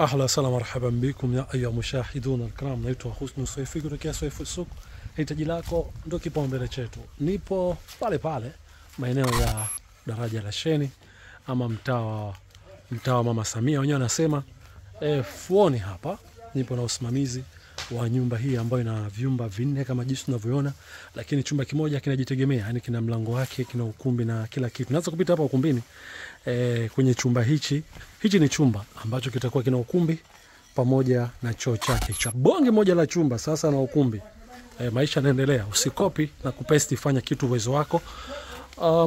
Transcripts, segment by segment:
أهلا وسهلا مرحبا بكم يا أيها المشاهدون الكرام. Naitwa Husnu Swaifi kutokea Swaifi Suk. Hitaji lako ndio kipaumbele chetu. Nipo pale pale maeneo ya daraja la Sheni ama mtaa wa Mama Samia wenyewe anasema fuoni hapa. Nipo na usimamizi wa nyumba hii ambayo ina vyumba 4 kama jinsi tunavyoona, lakini chumba kimoja kinajitegemea, yani kina mlango wake, kina ukumbi na kila kitu. Naanza kupita hapa ukumbini kwenye chumba hichi. Hichi ni chumba ambacho kitakuwa kina ukumbi pamoja na choo chake. Cha bonge moja la chumba sasa na ukumbi. Maisha yanaendelea. Usikopi na kupesti, fanya kitu uwezo wako.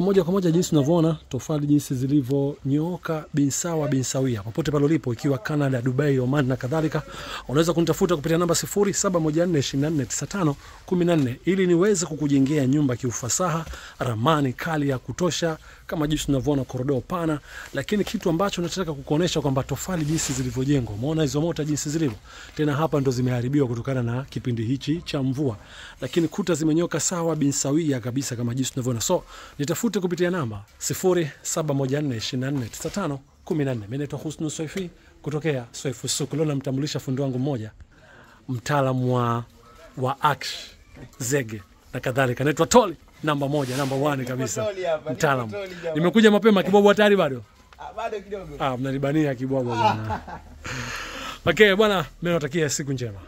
Moja kwa moja jinsi tunavyoona tofali jinsi zilivyonyooka bin sawa bin sawia. Popote pale ulipo, ikiwa Canada, Dubai, Oman na kadhalika, unaweza kunitafuta kupitia namba 0714249514 ili niweze kukujengea nyumba kiufasaha, ramani kali ya kutosha kama jinsi tunavyoona, korido pana. Lakini kitu ambacho nataka kukuonesha kwamba tofali jinsi zilivyojengwa, umeona hizo mota jinsi zilivyo, tena hapa ndo zimeharibiwa kutokana na kipindi hichi cha mvua, lakini kuta zimenyoka sawa bin sawia kabisa kama jinsi tunavyoona. So nitafute kupitia namba 0714249514. Mimi naitwa Husnu Swaifi kutokea Swaifi Suk. Leo namtambulisha fundi wangu mmoja, mtaalamu wa aksh, zege na kadhalika. Naitwa Toli, namba 1 kabisa, mtaalamu. Nimekuja mapema, kibobo hatari bado? Bado kidogo. Mnanibania kibobo bwana. Okay bwana, mimi natakia siku njema.